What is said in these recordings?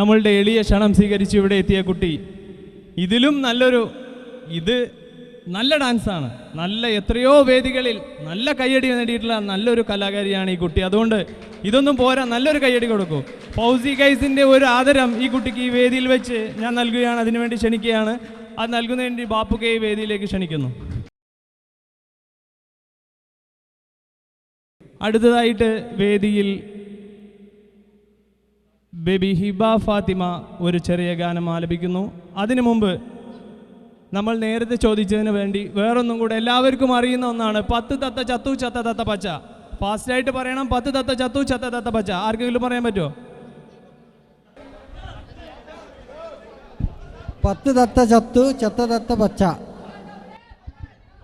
നമ്മളുടെ എളിയ ക്ഷണം സ്വീകരിച്ച് ഇവിടെ എത്തിയ കുട്ടി ഇതിലും ഇത് നല്ല ഡാൻസാണ്. നല്ല എത്രയോ വേദികളിൽ നല്ല കയ്യടി നേടിയിട്ടുള്ള നല്ലൊരു കലാകാരിയാണ് ഈ കുട്ടി. അതുകൊണ്ട് ഇതൊന്നും പോരാ, നല്ലൊരു കയ്യടി കൊടുക്കൂ. ഫൗസി ഗൈസിൻ്റെ ഒരു ആദരം ഈ കുട്ടിക്ക് ഈ വേദിയിൽ വെച്ച് ഞാൻ നൽകുകയാണ്, അതിനുവേണ്ടി ക്ഷണിക്കുകയാണ്. അത് നൽകുന്നതിന് വേണ്ടി ബാപ്പുക്കെ ഈ വേദിയിലേക്ക് ക്ഷണിക്കുന്നു. അടുത്തതായിട്ട് വേദിയിൽ ബേബി ഹിബ ഫാത്തിമ ഒരു ചെറിയ ഗാനം ആലപിക്കുന്നു. അതിനു മുമ്പ് നമ്മൾ നേരത്തെ ചോദിച്ചതിന് വേണ്ടി വേറൊന്നും കൂടെ എല്ലാവർക്കും അറിയുന്ന ഒന്നാണ്. 10 തത്ത ചത്തു ചത്ത തത്ത പച്ച. ഫാസ്റ്റായിട്ട് പറയണം. 10 തത്ത ചത്തു ചത്ത തത്ത പച്ച. ആർക്കെങ്കിലും പറയാൻ പറ്റുമോ? 10 തത്ത ചത്തു ചത്ത തത്ത പച്ച.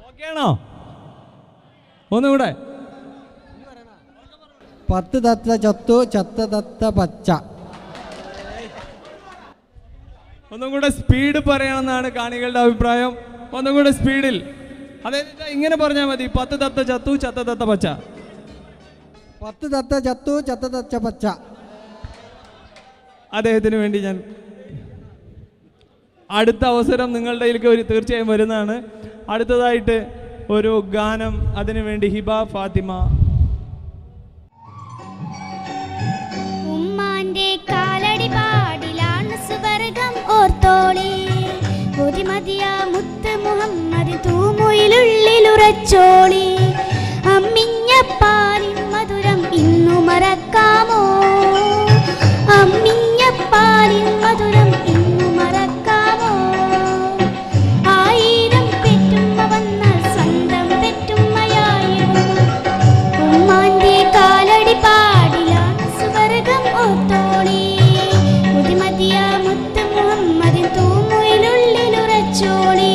ഓക്കെ ആണോ? ഒന്നുകൂടെ. 10 തത്ത ചത്തു ചത്ത തത്ത പച്ച. ഒന്നും കൂടെ സ്പീഡ് പറയണമെന്നാണ് കാണികളുടെ അഭിപ്രായം. ഒന്നും കൂടെ സ്പീഡിൽ. അതായത് ഇങ്ങനെ പറഞ്ഞാൽ മതി. 10 തത്ത ചത്തു ചത്ത തത്ത പച്ച. 10 തത്ത ചത്തു ചത്ത തത്ത പച്ച. അദ്ദേഹത്തിന് വേണ്ടി ഞാൻ അടുത്ത അവസരം നിങ്ങളുടെ കയ്യിലേക്ക് തീർച്ചയായും വരുന്നതാണ്. അടുത്തതായിട്ട് ഒരു ഗാനം അതിനു വേണ്ടി ഹിബ ഫാത്തിമ. ഉമ്മാന്റെ കാലടി പാടിലാണ് സുവർഗം ഓർത്തോളി. ബുദ്ധിമതിയ മുത്ത് മുഹമ്മദ് തൂമുയിലുള്ളിലുറച്ചോളി. അമ്മിഞ്ഞ പാലിൻ മധുരം ഇന്നു മറക്കാമോ? അമ്മിഞ്ഞ പാലിൻ മധുരം ഇന്നു മറക്കാമോ? 1000 പെറ്റുമ്മ വന്നാൽ സ്വന്തം പെറ്റുമ്മയായിരുന്നു. ഉമ്മാന്റെ കാലടി പാടിലാണ് സുവർഗം ഓർത്തോളി. ബുദ്ധിമതിയ മുത്ത് മുഹമ്മദ് തൂമുയിലുള്ളിലുറച്ചോളി.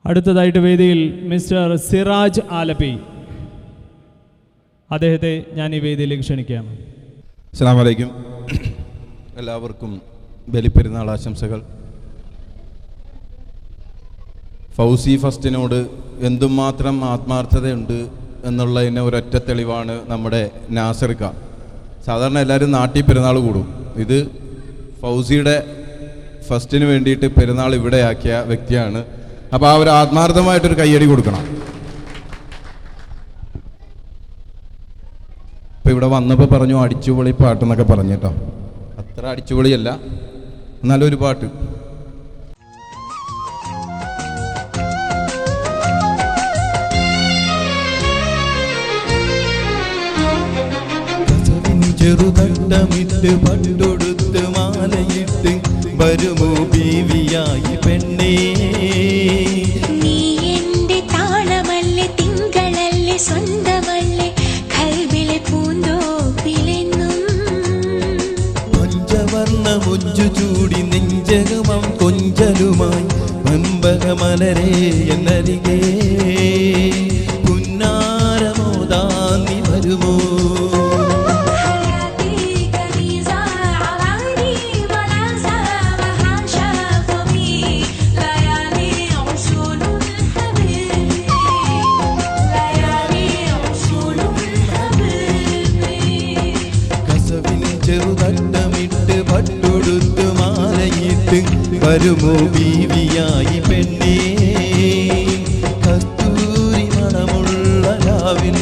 അടുത്തതായിട്ട് വേദിയിൽ മിസ്റ്റർ സിറാജ് ആലപ്പി, അദ്ദേഹത്തെ ഞാൻ ഈ വേദിയിലേക്ക് ക്ഷണിക്കാം. അസ്സലാമു അലൈക്കും. എല്ലാവർക്കും ബലിപ്പെരുന്നാൾ ആശംസകൾ. ഫൗസി ഫസ്റ്റിനോട് എന്തുമാത്രം ആത്മാർത്ഥതയുണ്ട് എന്നുള്ളതിന് ഒരൊറ്റ തെളിവാണ് നമ്മുടെ നാസർക്ക. സാധാരണ എല്ലാവരും നാട്ടിൽ പെരുന്നാൾ കൂടും. ഇത് ഫൗസിയുടെ ഫസ്റ്റിന് വേണ്ടിയിട്ട് പെരുന്നാൾ ഇവിടെയാക്കിയ വ്യക്തിയാണ്. അപ്പോൾ ആ ഒരു ആത്മാർത്ഥമായിട്ടൊരു കയ്യടി കൊടുക്കണം. ഇപ്പോൾ ഇവിടെ വന്നപ്പോൾ പറഞ്ഞു അടിച്ചുപൊളി പാട്ടെന്നൊക്കെ പറഞ്ഞു കേട്ടോ. അത്ര അടിച്ചുപൊളിയല്ല, നല്ലൊരു പാട്ട്. ചെറുതട്ടമിട്ട് പട്ടൊടുത്ത് മാലയിട്ട് വരുമോ ബീവിയായി പെണ്ണേ, നീ എന്റെ താളമല്ലേ, തിങ്കളല്ലേ, സ്വന്തമല്ലേ, കൽവിലെ പൂന്തോപ്പിലെന്നും. പഞ്ചവർണ്ണ മുഞ്ചു ചൂടി നെഞ്ചകമം കൊഞ്ചലുമായി മമ്പകമലരേ എന്നരികെ പുന്നാരമോദാൻ നീ വരുമോ. ചെറുതട്ടമിട്ട് പട്ടൊടുത്ത് മാലയിട്ട് വരുമോ ബീവിയായി പെണ്ണേ, കസ്തൂരി മണമുള്ള രാവിൽ.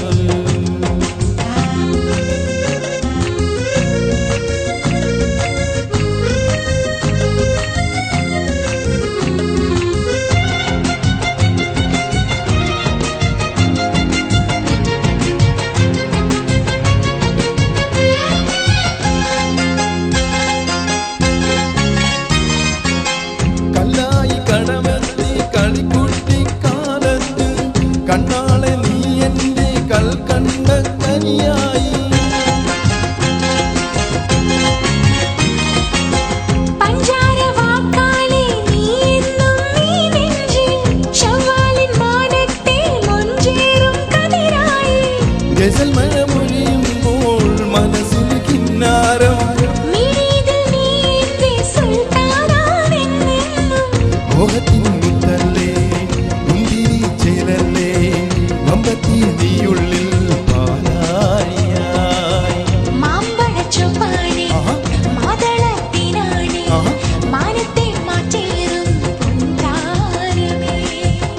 കല്ലായി കടമെത്തി കളിക്കുട്ടിക്കാലത്ത് കണ്ണാളെ നീ എൻ്റെ കൽക്കണ്ട കനിയായി. പഞ്ചാരവാക്കാലേ നീ എന്നും ഈ നെഞ്ചിൽ, ശവ്വാലിൻ മാനത്തെ മൊഞ്ചേറും കതിരായി. ഗസൽ മഴമൊഴിയുമ്പോൾ മനസ്സിൽ കിന്നാരം, മിഴിയിൽ നീ എന്റെ സുൽത്താനാണെന്നെന്നും. മോഹത്തിൻ മുത്തല്ലേ മുന്തിരി ചേരല്ലേ, വമ്പത്തി നീയുള്ളിൽ പാലാരിയായി. മാമ്പഴച്ചൊപ്പാണേ, മാതളത്തിനാണേ, മാനത്തെ മാറ്റേറും പൊൻതാരമേ.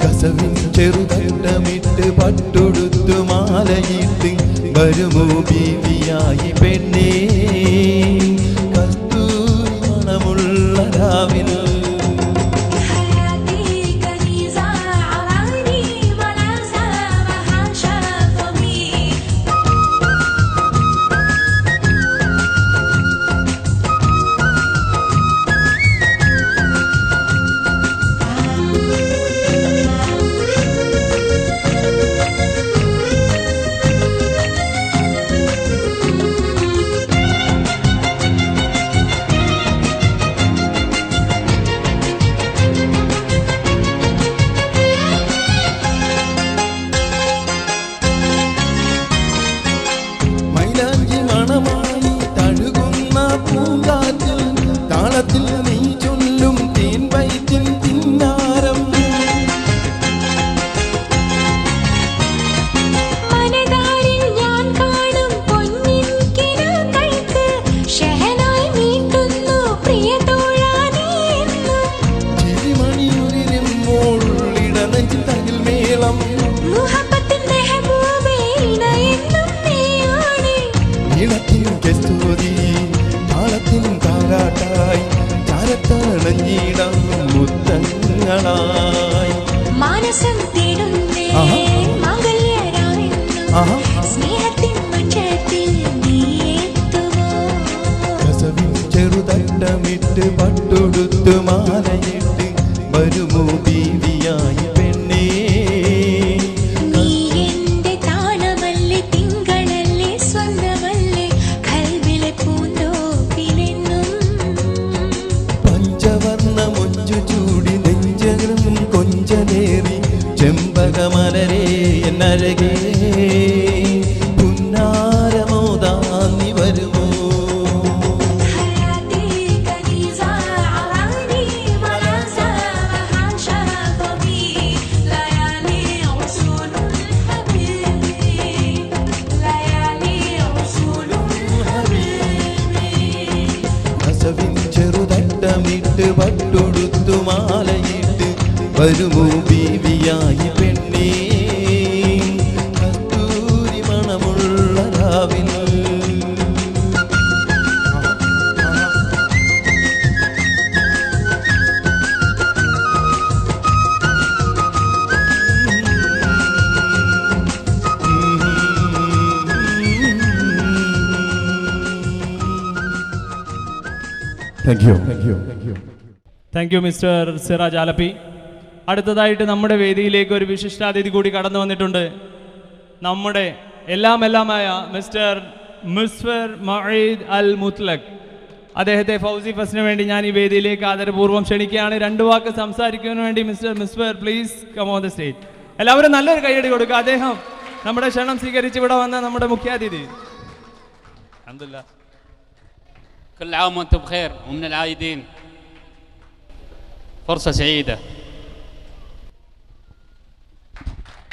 കസവിൻ ചെറുതട്ടമിട്ട് പട്ടൊടുത്തു മാലയിട്ട് വരുമോ ബീവിയായി പെണ്ണേ, കസ്തൂരി മണമുള്ള രാവിൽ. മൈലാഞ്ചി മണമായി തഴുകുന്ന പൂങ്കാറ്റിൽ താളത്തിൽ നീ ചൊല്ലും തേൻ വൈറ്റിൻ തിന്നാരം. മനതാരിൽ ഞാൻ കാണും പൊന്നിൻ കിനാക്കൾക്ക് ഷഹനായി മീട്ടുന്നു പ്രിയതോഴാ നീ എന്നും. ചിരിമണിയുതിരുമ്പോൾ ഇടനെഞ്ചിൽ തകിൽ മേളം, മുഹബത്തിൻ മെഹബൂബേ ഇണയെന്നും നീയാണ്. നീളത്തിൻ കസ്തൂരി താളത്തിൻ താരാട്ടായി ചാരത്തണഞ്ഞിടം മുത്തങ്ങളായി. മാനസം തേടുന്നേ മാംഗല്യരാവെന്നും, സ്നേഹത്തിൻ മഞ്ചത്തിൽ നീ എത്തുമോ. കസവിൻ ചെറുതട്ടമിട്ട് പട്ടൊടുത്ത് മാലയിട്ട് വരുമോ ബീവിയായി പെണ്ണേ, നീ എന്റെ താളമല്ലേ, തിങ്കളല്ലേ, സ്വന്തമല്ലേ, കൽവിലെ പൂന്തോപ്പിലെന്നും. പഞ്ചവർണ്ണ മുഞ്ചു ചൂടി നെഞ്ചകം കൊഞ്ചലേറി വരുമോ ബീവിയായി പെണ്ണേ കസ്തൂരി മണമുള്ള രാവിൽ. Thank you mister Siraj Alleppey. അടുത്തതായിട്ട് നമ്മുടെ വേദിയിലേക്ക് ഒരു വിശിഷ്ടാതിഥി കൂടി കടന്നു വന്നിട്ടുണ്ട്. നമ്മുടെ എല്ലാമായ മിസ്റ്റർ മുസ്ഫർ മഈദ് അൽ മുത്ലഖ്. അദ്ദേഹത്തെ ഫൗസി ഫസ്റ്റിന് വേണ്ടി ഞാൻ ഈ വേദിയിലേക്ക് ആദരപൂർവ്വം ക്ഷണിക്കുകയാണ്. 2 വാക്ക് സംസാരിക്കുന്നതിന് വേണ്ടി mister Musfar please come on the stage. എല്ലാവരും നല്ലൊരു കൈയടി കൊടുക്കുക. അദ്ദേഹം നമ്മുടെ ക്ഷണം സ്വീകരിച്ച് ഇവിടെ വന്ന നമ്മുടെ മുഖ്യാതിഥി. അൽഹംദുലില്ലാ. كل عام وانتم بخير ومن العايدين. فرصة سعيدة.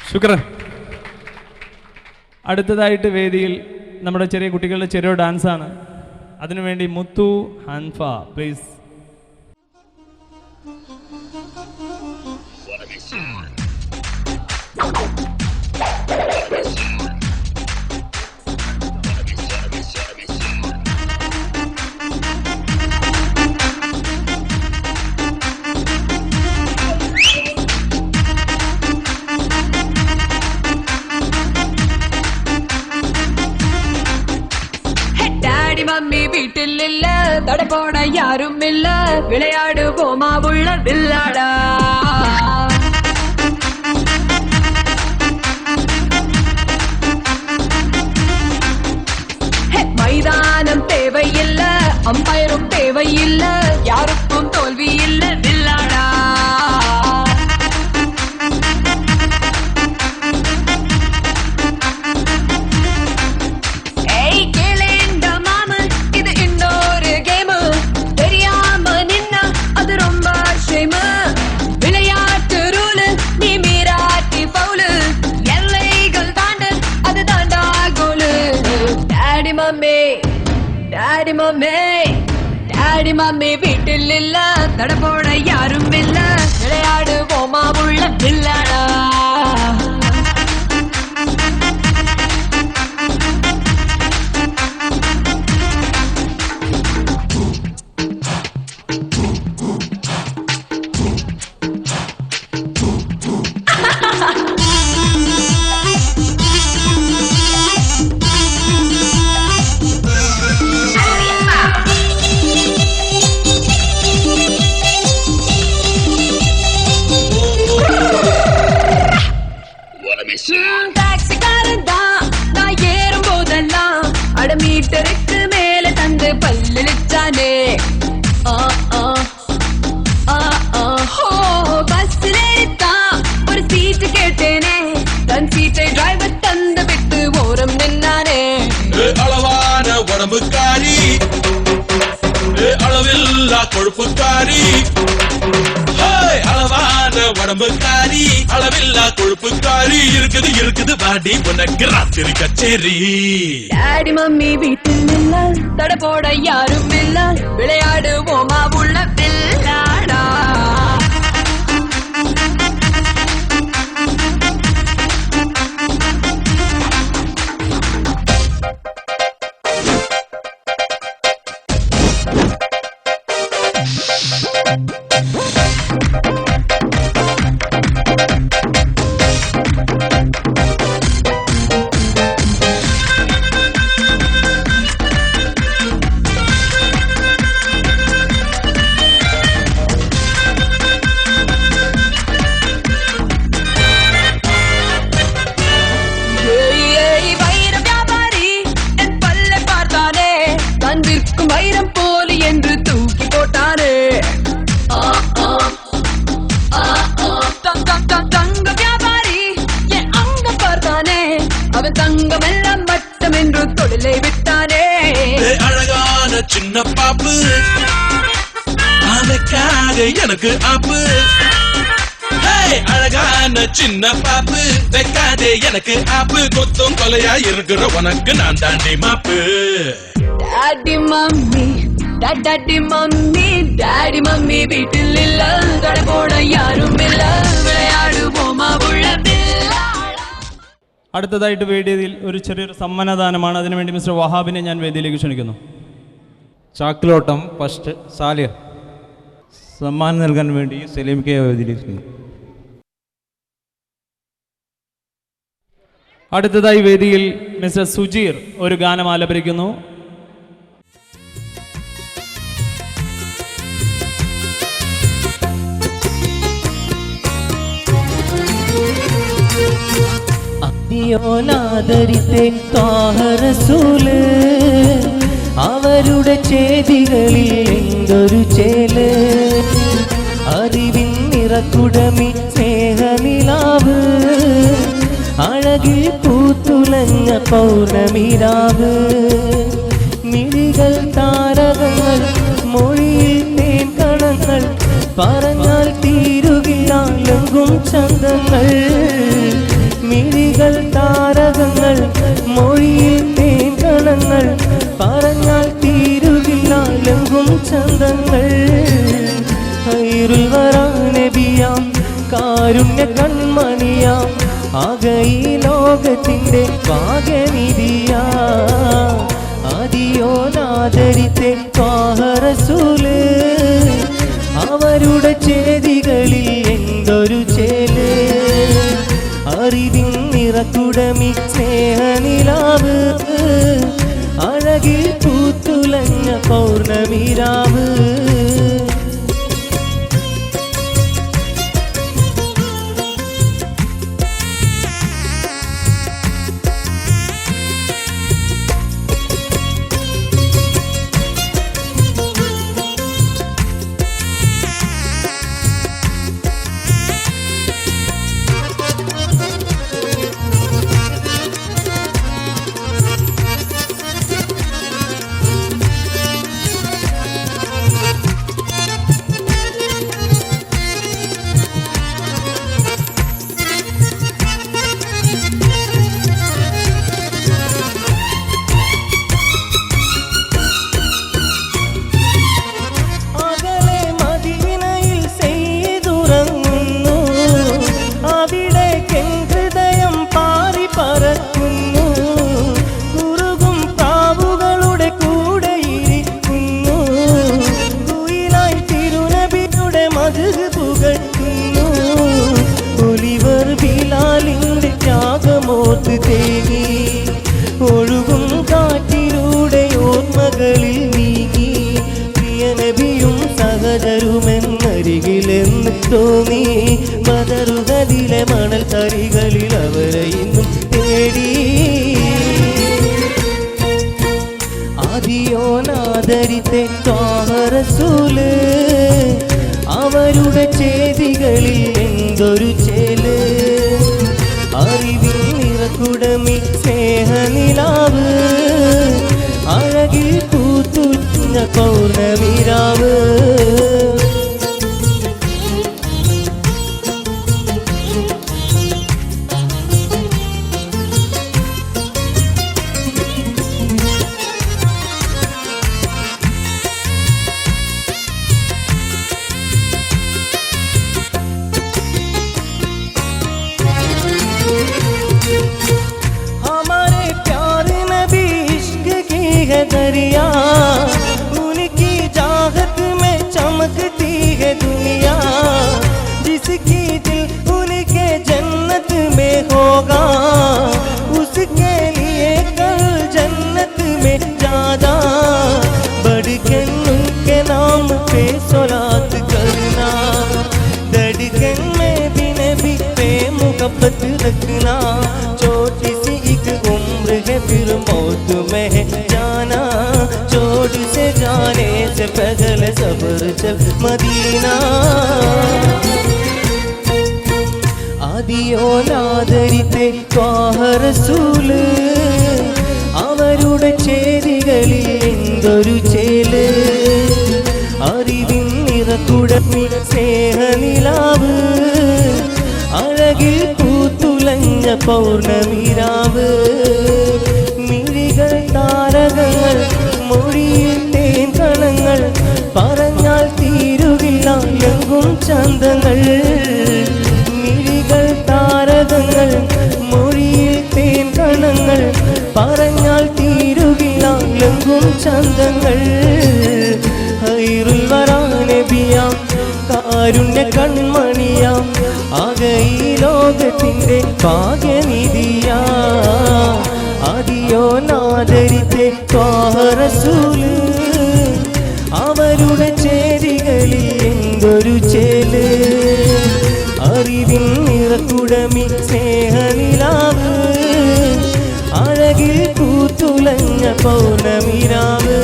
ശുക്രൻ. അടുത്തതായിട്ട് വേദിയിൽ നമ്മുടെ ചെറിയ കുട്ടികളുടെ ചെറിയ ഡാൻസാണ്. അതിനുവേണ്ടി മുത്തു ഹൻഫ പ്ലീസ്. மம்மி வீட்டில் இல்ல தடப்போட யாரும் இல்ல விளையாடுவோமா உள்ள வில்லாடா. மைதானம் தேவையில்ல அம்பயரும் தேவையில்ல யாருக்கும் தோல்வி இல்ல வில்லாடா. டாடி மம்மி வீட்டில் இல்ல தடப்போட யாரும் இல்ல விளையாடுவோமா உள்ள வில்லாடா. டாக்ஸிக்காரன் தான் நான் ஏறும் போதெல்லாம் அடமீட்டருக்கு மேல தந்து பல்லிச்சானே. பஸ்ல தான் ஒரு சீட்டு கேட்டேனே தன் சீட்டை டிரைவர் தந்து விட்டு ஓரம் நின்னானே. அளவான உடம்புக்காரி அளவில்லா கொழுப்புக்காரி அளவான உடம்புக்காரி அளவில்லா கொழுப்புக்காரி இருக்குது பாடி உனக்கு ராத்திரி கச்சேரி. டாடி மம்மி வீட்டில் இல்ல தடப்போட யாரும் இல்ல விளையாடுவோமா உள்ள வில்லாடா. வைரம் போலி என்று தூக்கி போட்டானே. தங்க வியாபாரி என் அங்க பார்த்தானே அவன் தங்கம் எல்லாம் மட்டம் என்று தொழிலை விட்டானே. அழகான சின்ன பாப்பு அதுக்காக எனக்கு ஆப்பு. அழகான சின்ன பாப்பு வைக்காதே எனக்கு ஆப்பு. கொத்தும் கொலையா இருக்கிற உனக்கு நான் தாண்டி மாப்பு. Daddy mummy daddy mummy daddy mummy വീട്ടിലില്ല കട പോണ യാരുമില്ല വിളയാടുപോമാ ഉള്ളതില്ല. അടുത്തതായിട്ട് വേദിയിൽ ഒരു ചെറിയൊരു സമ്മാനദാനമാണ്. അതിനുവേണ്ടി മിസ്റ്റർ വഹാബിനെ ഞാൻ വേദിയിലേക്ക് ക്ഷണിക്കുന്നു. ചാക്കിലോട്ടം ഫസ്റ്റ് സാലിഹ് സമ്മാനം നൽകാൻ വേണ്ടി സലീംക്കെ വേദിയിലേക്ക്. അടുത്തതായി വേദിയിൽ മിസ്റ്റർ സുജീർ ഒരു ഗാനം ആലപിക്കുന്നു. അവരുടെ ചേതികളിൽ എന്തൊരു ചേല് അറിവിൻ നിറക്കുടമി സ്നേഹനിലാവ് അഴകിൽ പൂത്തുലഞ്ഞ പൗർണമിരാവ് മിഴികൾ താരകങ്ങൾ മൊഴിയിൽ തേൻ കണങ്ങൾ പറഞ്ഞാൽ തീരുകില്ലാലെങ്കും ചന്തങ്ങൾ മിഴികൾ താരകങ്ങൾ മൊഴിയിൽ തേൻ കണങ്ങൾ പറഞ്ഞാൽ തീരുകില്ലാലെങ്കും ചന്തങ്ങൾ ഖൈറുൽ വറാ നബിയാം കാരുണ്യ കൺമണിയാം ആകെ ഈ ലോകത്തിൻ്റെ ഭാഗ്യനിധിയാ ആദിയോനാദരിത്തെ ത്വാഹ റസൂല് അവരുടെ ചേതികളിൽ എന്തൊരു ചേല് അറിവിൻ നിറക്കുടമി സ്നേഹനിലാവ് അഴകിൽ പൂത്തുലഞ്ഞ പൗർണമിരാവ് ഒഴുകും കാറ്റിലൂടെ ഓർമ്മകളിൽ നീങ്ങി പ്രിയനബിയും സഹചരുമെന്നരികിലെന്ന് തോന്നി ബദറുകളിലെ മണൽ തരികളിൽ അവരെ ഇന്നും തേടി ആദിയോനാദരിത്തെ ത്വാഹ റസൂല് അവരുടെ ചേതികളിൽ എന്തൊരു ചേല് അറിവിൻ നിറക്കുടമി സ്നേഹനിലാവ് അഴകിൽ പൂത്തുലഞ്ഞ പൗർണമിരാവ് दरिया उनकी चाहत में चमकती है दुनिया जिसकी दिल उनके जन्नत में होगा उसके लिए कल जन्नत में ज्यादा बढ़ के उनके नाम पे सलात करना धड़कन में भी नबी पे मुहब्बत रखना छोटी सी एक उम्र है फिर मौत में है जाना छोड़ से जाने से पहले सबर चल मदीना ആദിയോനാദരിത്തെ ത്വാഹ റസൂല് അവരുടെ ചേതികളിൽ എന്തൊരു ചേല് അറിവിൻ നിറക്കുടമി സ്നേഹനിലാവ് അഴകിൽ പൂത്തുലഞ്ഞ പൗർണമിരാവ് മിഴികൾ താരകങ്ങൾ മൊഴിയിൽ തേൻ കണങ്ങൾ പറഞ്ഞാൽ തീരുകില്ലെങ്കും ചന്തങ്ങൾ ഹൈറുൽ വറാ നബിയാം കാരുണ്യ കൺമണിയാം ആകെ ഈ ലോകത്തിൻ്റെ ഭാഗ്യനിധിയാ ആദിയോ നാദരിത്തെ ത്വാഹ റസൂല് അവരുടെ ചേരികളിൽ എന്തൊരു ചേല് അറിവിൻ നിറക്കുടമി സ്നേഹനിലാവ് അഴകിൽ കൂത്തുലഞ്ഞ പൗർണമിരാവ്.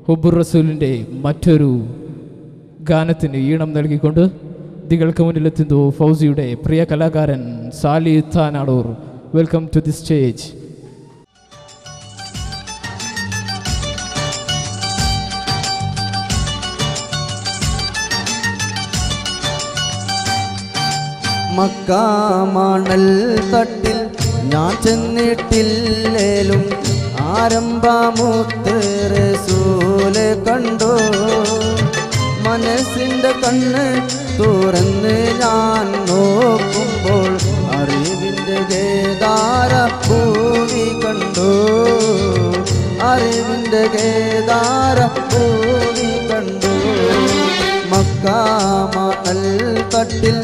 ഹുബ്ബുർ റസൂലിൻ്റെ മറ്റൊരു ഗാനത്തിന് ഈണം നൽകിക്കൊണ്ട് നിങ്ങൾക്ക് മുന്നിലെത്തുന്നു ഫൗസിയുടെ പ്രിയ കലാകാരൻ Sali Thanadur. Welcome to the stage. മക്കാമണൽ തട്ടിൽ ഞാൻ ചെന്നിട്ടില്ലേലും ആരംഭമുത്ത് റസൂല് കണ്ടോ മനസ്സിൻ്റെ കണ്ണ് തുറന്ന് ഞാൻ നോക്കുമ്പോൾ അറിവിൻ്റെ കേദാര ഭൂമി കണ്ടോ അറിവിൻ്റെ കേദാര ഭൂമി കണ്ടോ മക്കാമണൽ തട്ടിൽ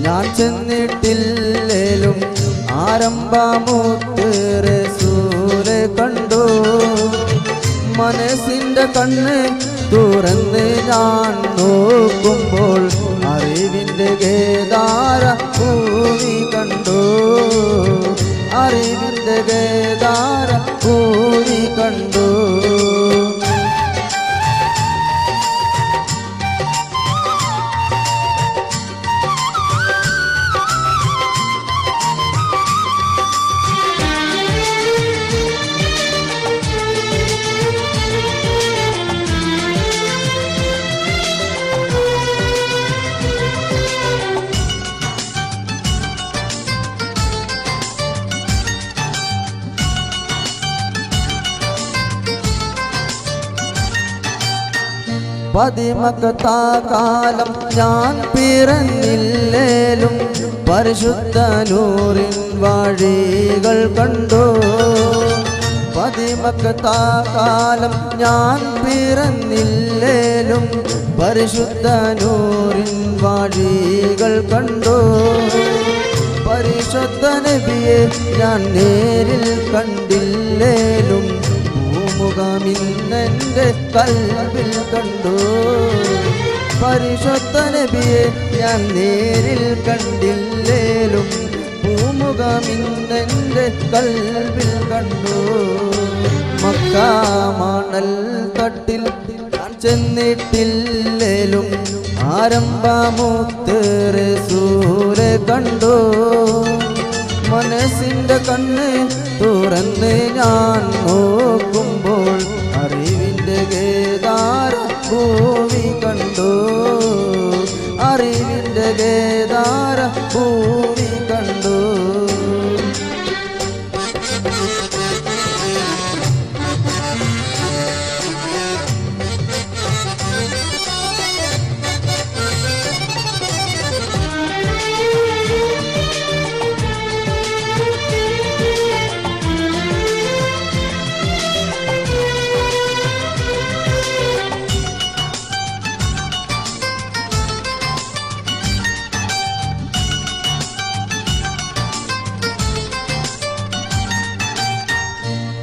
ഞാൻ ചെന്നിട്ടില്ലേലും ആരംഭമുത്ത് റസൂല് കണ്ടോ മനസ്സിൻ്റെ കണ്ണ് തുറന്ന് ഞാൻ നോക്കുമ്പോൾ അറിവിൻ്റെ കേദാര ഭൂമി കണ്ടോ അറിവിൻ്റെ കേദാര ഭൂമി കണ്ടോ പതിമക്കത്താകാലം ഞാൻ പിറന്നില്ലേലും പരിശുദ്ധ നൂറിൻ വഴികൾ കണ്ടോ പതിമക്കത്താകാലം ഞാൻ പിറന്നില്ലേലും പരിശുദ്ധ നൂറിൻ വഴികൾ കണ്ടോ പരിശുദ്ധ നബിയെ ഞാൻ നേരിൽ കണ്ടില്ലേലും മുഖമിന്നെൻ്റെ കൽവിൽ കണ്ടു പരിശുദ്ധ നബിയെ ഞാൻ നേരിൽ കണ്ടില്ലേലും പൂമുഖമിന്നെൻ്റെ കൽവിൽ കണ്ടു മക്കാമണൽ തട്ടിൽ ഞാൻ ചെന്നിട്ടില്ലേലും ആരംഭമുത്ത് റസൂല് കണ്ടു മനസ്സിൻ്റെ കണ്ണ് തുറന്ന് ഞാൻ നോക്കുമ്പോൾ അറിവിൻ്റെ കേദാര ഭൂമി കണ്ടു അറിവിൻ്റെ കേദാര ഭൂമി കണ്ടു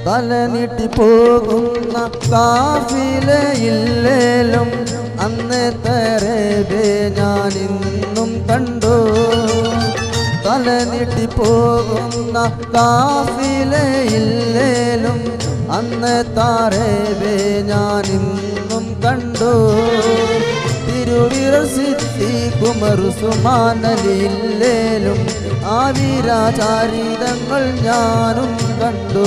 തല നീട്ടി പോകുന്ന കാഫിലയില്ലേലും അന്നത്തെ റബേ ഞാൻ ഇന്നും കണ്ടു തല നീട്ടി പോകുന്ന കാഫിലയില്ലേലും അന്നത്തെ റബേ ഞാൻ ഇന്നും കണ്ടു തിരുവിരൽ സിദ്ദീഖും ഉസ്മാനലില്ലേലും ആ വീരാചാരിതങ്ങൾ ഞാനും കണ്ടു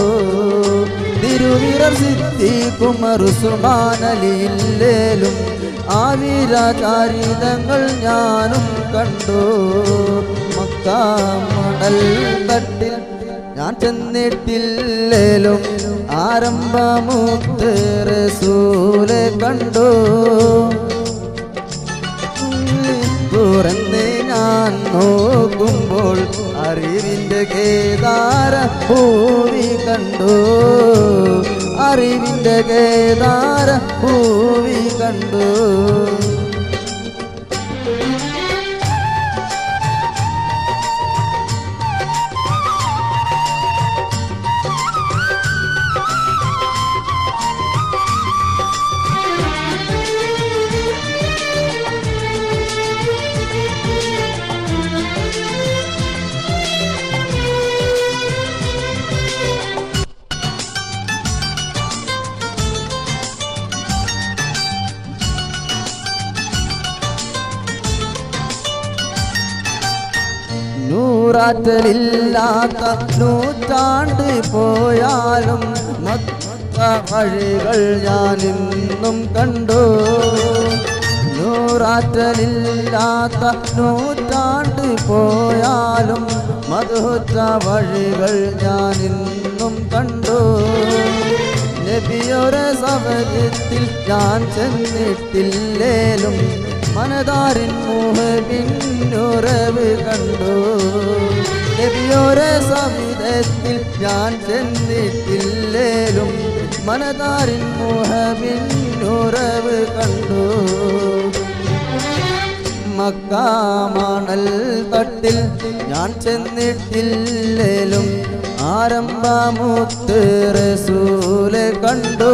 തിരുവിരൽ സിദ്ദീഖും ഉസ്മാനലില്ലേലും ആ വീരാചാരിതങ്ങൾ ഞാനും കണ്ടു മക്കാമണൽ തട്ടിൽ ഞാൻ ചെന്നിട്ടില്ലേലും ആരംഭമുത്ത് റസൂല് കണ്ടു തുറന്ന് ഞാൻ ഞാൻ നോക്കുമ്പോൾ അറിവിൻ്റെ കേദാര ഭൂമി കണ്ടു, അറിവിൻ്റെ കേദാര ഭൂമി കണ്ടു. നൂറാറ്റലില്ലാത്ത നൂറ്റാണ്ട് പോയാലും മത്ത വഴികൾ ഞാനിന്നും കണ്ടു. നൂറാറ്റലില്ലാത്ത നൂറ്റാണ്ട് പോയാലും മധുറ്റ വഴികൾ ഞാനിന്നും കണ്ടു. നബിയൊരു സവജത്തിൽ ഞാൻ ചെന്നിട്ടില്ലേലും മനതാരിൻ മുഹബിന്നുറവ് കണ്ടു. നബിയൊരു സവിധത്തിൽ ഞാൻ ചെന്നിട്ടില്ലേലും മനതാരിൻ മുഹബിന്നുറവ് കണ്ടു. മക്കാമണൽ തട്ടിൽ ഞാൻ ചെന്നിട്ടില്ലേലും ആരംഭമുത്ത് റസൂലെ കണ്ടു.